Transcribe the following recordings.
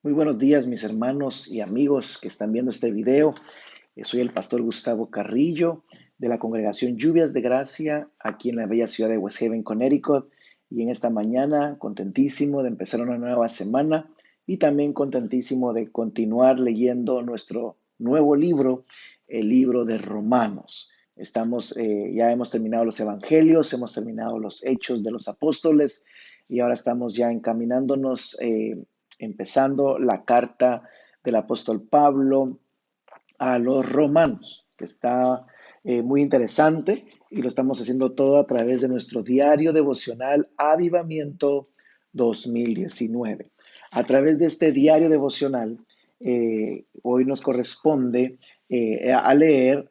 Muy buenos días, mis hermanos y amigos que están viendo este video. Soy el pastor Gustavo Carrillo de la congregación Lluvias de Gracia aquí en la bella ciudad de West Haven, Connecticut. Y en esta mañana, contentísimo de empezar una nueva semana y también contentísimo de continuar leyendo nuestro nuevo libro, el libro de Romanos. Ya hemos terminado los evangelios, hemos terminado los hechos de los apóstoles y ahora estamos ya encaminándonos empezando la carta del apóstol Pablo a los romanos, que está muy interesante y lo estamos haciendo todo a través de nuestro diario devocional Avivamiento 2019. A través de este diario devocional, hoy nos corresponde a leer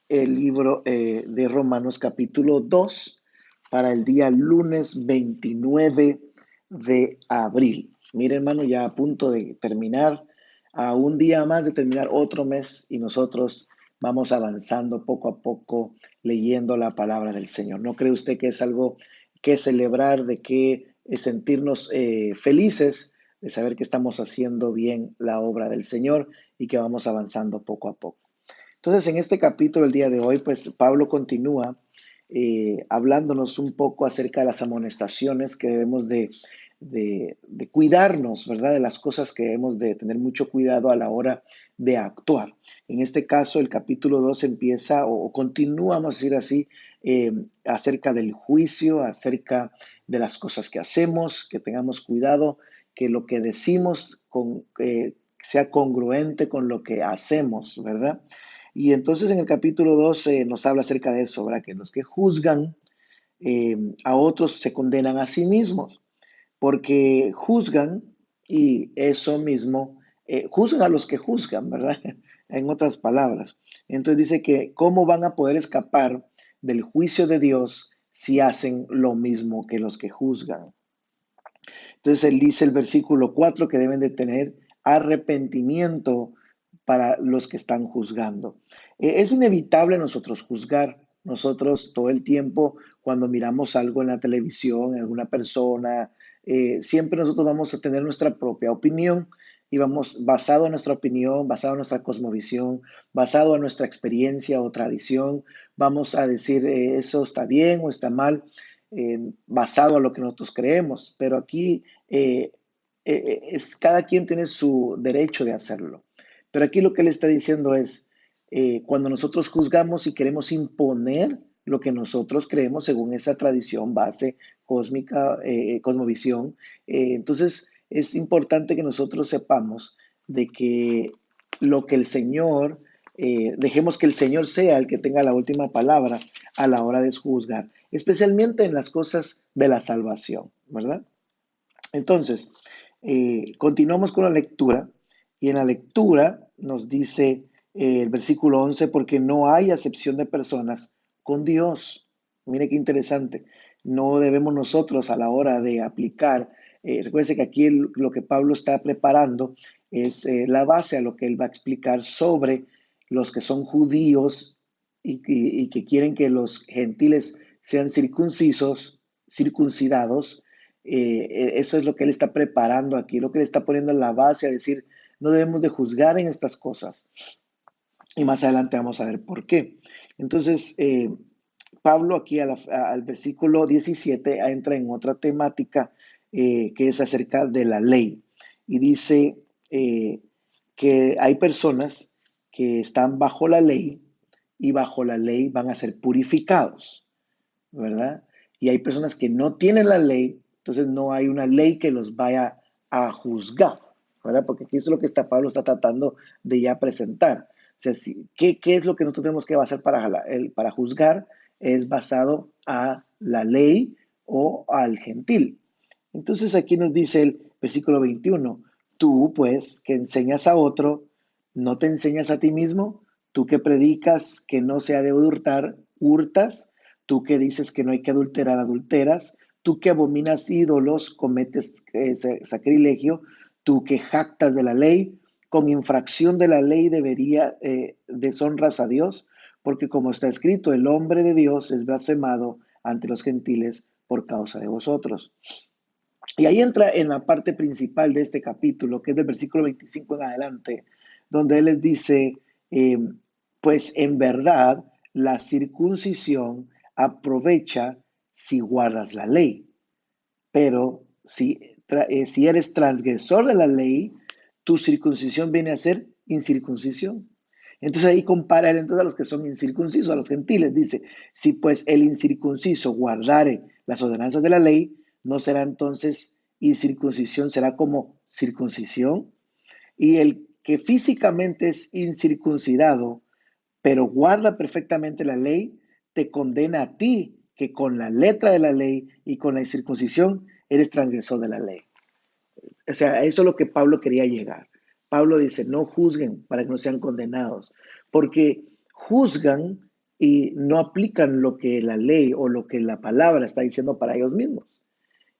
el libro de Romanos capítulo 2 para el día lunes 29 de abril. Mire, hermano, ya a punto de terminar, a un día más de terminar otro mes y nosotros vamos avanzando poco a poco leyendo la palabra del Señor. ¿No cree usted que es algo que celebrar, de que sentirnos felices de saber que estamos haciendo bien la obra del Señor y que vamos avanzando poco a poco? Entonces, en este capítulo, el día de hoy, pues Pablo continúa hablándonos un poco acerca de las amonestaciones que debemos de cuidarnos, ¿verdad? De las cosas que debemos de tener mucho cuidado a la hora de actuar. En este caso, el capítulo 2 empieza o continúa, vamos a decir así, acerca del juicio, acerca de las cosas que hacemos, que tengamos cuidado, que lo que decimos sea congruente con lo que hacemos, ¿verdad? Y entonces en el capítulo 12 nos habla acerca de eso, ¿verdad? Que los que juzgan a otros se condenan a sí mismos, porque juzgan y eso mismo, juzgan a los que juzgan, ¿verdad? En otras palabras. Entonces dice que cómo van a poder escapar del juicio de Dios si hacen lo mismo que los que juzgan. Entonces él dice el versículo 4 que deben de tener arrepentimiento para los que están juzgando. Es inevitable nosotros juzgar. Nosotros todo el tiempo, cuando miramos algo en la televisión, en alguna persona, siempre nosotros vamos a tener nuestra propia opinión y vamos basado en nuestra opinión, basado en nuestra cosmovisión, basado en nuestra experiencia o tradición, vamos a decir eso está bien o está mal, basado a lo que nosotros creemos. Pero aquí cada quien tiene su derecho de hacerlo. Pero aquí lo que él está diciendo es, cuando nosotros juzgamos y queremos imponer lo que nosotros creemos según esa tradición base cósmica, cosmovisión, entonces es importante que nosotros sepamos de que lo que el Señor, dejemos que el Señor sea el que tenga la última palabra a la hora de juzgar, especialmente en las cosas de la salvación, ¿verdad? Entonces, continuamos con la lectura y en la lectura nos dice el versículo 11, porque no hay acepción de personas con Dios. Mire qué interesante. No debemos nosotros a la hora de aplicar, recuerde que aquí lo que Pablo está preparando es la base a lo que él va a explicar sobre los que son judíos y que quieren que los gentiles sean circuncidados. Eso es lo que él está preparando aquí, lo que él está poniendo en la base a decir, no debemos de juzgar en estas cosas. Y más adelante vamos a ver por qué. Entonces, Pablo aquí al versículo 17 entra en otra temática que es acerca de la ley. Y dice que hay personas que están bajo la ley y bajo la ley van a ser purificados, ¿verdad? Y hay personas que no tienen la ley, entonces no hay una ley que los vaya a juzgar, ¿verdad? Porque aquí es lo que Pablo está tratando de ya presentar. O sea, ¿qué es lo que nosotros tenemos que basar para juzgar? Es basado a la ley o al gentil. Entonces aquí nos dice el versículo 21, tú pues que enseñas a otro, ¿no te enseñas a ti mismo? Tú que predicas que no se ha de hurtar, hurtas. Tú que dices que no hay que adulterar, adulteras. Tú que abominas ídolos, cometes sacrilegio. Tú que jactas de la ley, con infracción de la ley deshonras a Dios, porque como está escrito, el hombre de Dios es blasfemado ante los gentiles por causa de vosotros. Y ahí entra en la parte principal de este capítulo, que es del versículo 25 en adelante, donde él les dice, eh, pues en verdad la circuncisión aprovecha si guardas la ley, pero si eres transgresor de la ley, tu circuncisión viene a ser incircuncisión. Entonces ahí compara él entonces a los que son incircuncisos, a los gentiles. Dice, si pues el incircunciso guardare las ordenanzas de la ley, no será entonces incircuncisión, será como circuncisión. Y el que físicamente es incircuncidado, pero guarda perfectamente la ley, te condena a ti, que con la letra de la ley y con la incircuncisión eres transgresor de la ley. O sea, eso es lo que Pablo quería llegar. Pablo dice, no juzguen para que no sean condenados, porque juzgan y no aplican lo que la ley o lo que la palabra está diciendo para ellos mismos.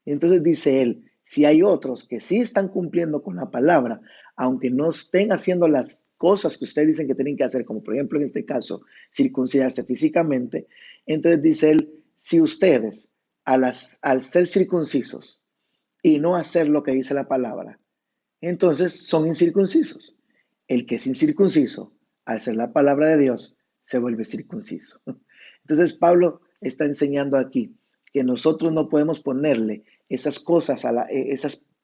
Entonces dice él, si hay otros que sí están cumpliendo con la palabra, aunque no estén haciendo las cosas que ustedes dicen que tienen que hacer, como por ejemplo en este caso, circuncidarse físicamente, entonces dice él, si ustedes al ser circuncisos y no hacer lo que dice la palabra, entonces son incircuncisos. El que es incircunciso, al ser la palabra de Dios, se vuelve circunciso. Entonces Pablo está enseñando aquí que nosotros no podemos ponerle esas cosas,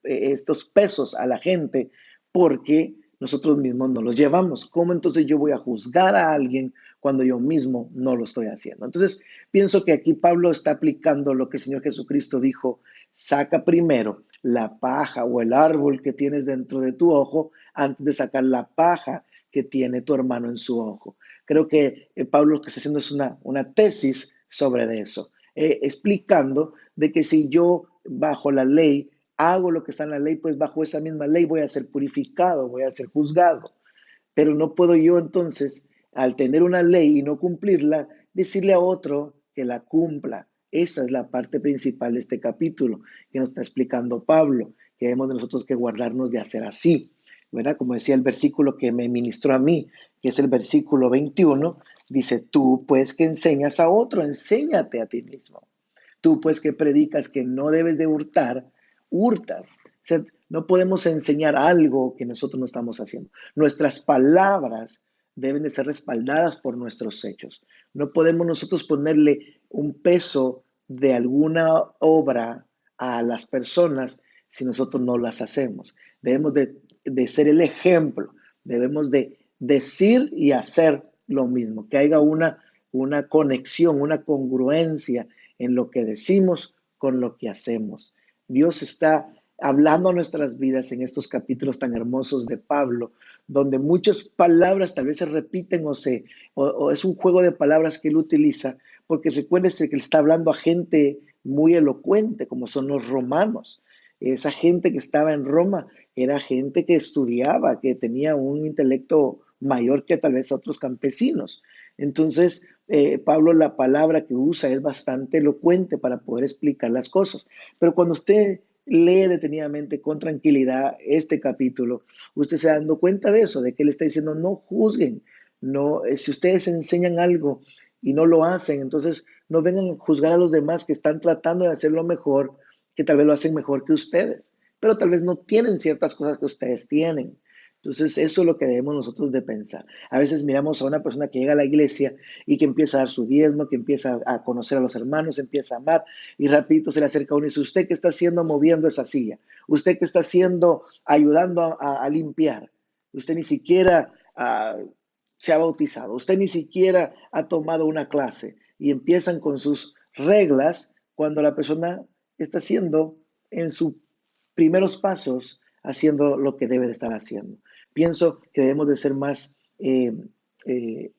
estos pesos a la gente porque nosotros mismos no los llevamos. ¿Cómo entonces yo voy a juzgar a alguien cuando yo mismo no lo estoy haciendo? Entonces pienso que aquí Pablo está aplicando lo que el Señor Jesucristo dijo, saca primero la paja o el árbol que tienes dentro de tu ojo antes de sacar la paja que tiene tu hermano en su ojo. Creo que Pablo lo que está haciendo es una tesis sobre eso, explicando de que si yo bajo la ley hago lo que está en la ley, pues bajo esa misma ley voy a ser purificado, voy a ser juzgado. Pero no puedo yo entonces, al tener una ley y no cumplirla, decirle a otro que la cumpla. Esa es la parte principal de este capítulo que nos está explicando Pablo, que debemos de nosotros que guardarnos de hacer así. ¿Verdad? Como decía el versículo que me ministró a mí, que es el versículo 21, dice, tú pues que enseñas a otro, enséñate a ti mismo. Tú pues que predicas que no debes de hurtar, hurtas. O sea, no podemos enseñar algo que nosotros no estamos haciendo. Nuestras palabras deben de ser respaldadas por nuestros hechos. No podemos nosotros ponerle un peso de alguna obra a las personas si nosotros no las hacemos. Debemos de ser el ejemplo. Debemos de decir y hacer lo mismo. Que haya una conexión, una congruencia en lo que decimos con lo que hacemos. Dios está hablando a nuestras vidas en estos capítulos tan hermosos de Pablo, donde muchas palabras tal vez se repiten o es un juego de palabras que él utiliza, porque recuérdese que él está hablando a gente muy elocuente, como son los romanos. Esa gente que estaba en Roma era gente que estudiaba, que tenía un intelecto mayor que tal vez otros campesinos. Entonces, Pablo, la palabra que usa es bastante elocuente para poder explicar las cosas. Pero cuando usted lee detenidamente, con tranquilidad, este capítulo, usted se da dando cuenta de eso, de que él está diciendo, no juzguen, no, si ustedes enseñan algo y no lo hacen, entonces no vengan a juzgar a los demás que están tratando de hacerlo mejor, que tal vez lo hacen mejor que ustedes, pero tal vez no tienen ciertas cosas que ustedes tienen. Entonces, eso es lo que debemos nosotros de pensar. A veces miramos a una persona que llega a la iglesia y que empieza a dar su diezmo, que empieza a conocer a los hermanos, empieza a amar y rapidito se le acerca a uno y dice, ¿usted qué está haciendo moviendo esa silla? ¿Usted qué está haciendo ayudando a limpiar? Usted ni siquiera se ha bautizado, usted ni siquiera ha tomado una clase y empiezan con sus reglas cuando la persona está haciendo en sus primeros pasos, haciendo lo que debe de estar haciendo. Pienso que debemos de ser más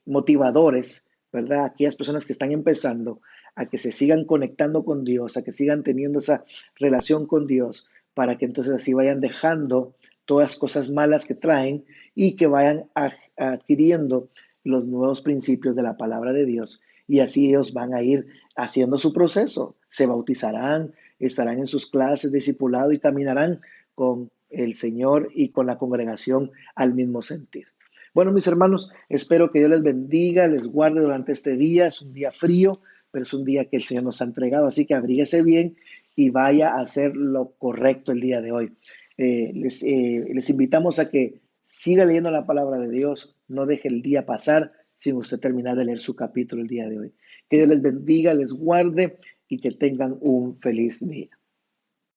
motivadores, ¿verdad? Aquellas personas que están empezando a que se sigan conectando con Dios, a que sigan teniendo esa relación con Dios, para que entonces así vayan dejando todas las cosas malas que traen y que vayan adquiriendo los nuevos principios de la palabra de Dios. Y así ellos van a ir haciendo su proceso, se bautizarán, estarán en sus clases de discipulado y caminarán con el Señor y con la congregación al mismo sentir. Bueno, mis hermanos, espero que Dios les bendiga, les guarde durante este día. Es un día frío, pero es un día que el Señor nos ha entregado, así que abríguese bien y vaya a hacer lo correcto el día de hoy. Les invitamos a que siga leyendo la palabra de Dios, no deje el día pasar sin usted terminar de leer su capítulo el día de hoy. Que Dios les bendiga, les guarde y que tengan un feliz día.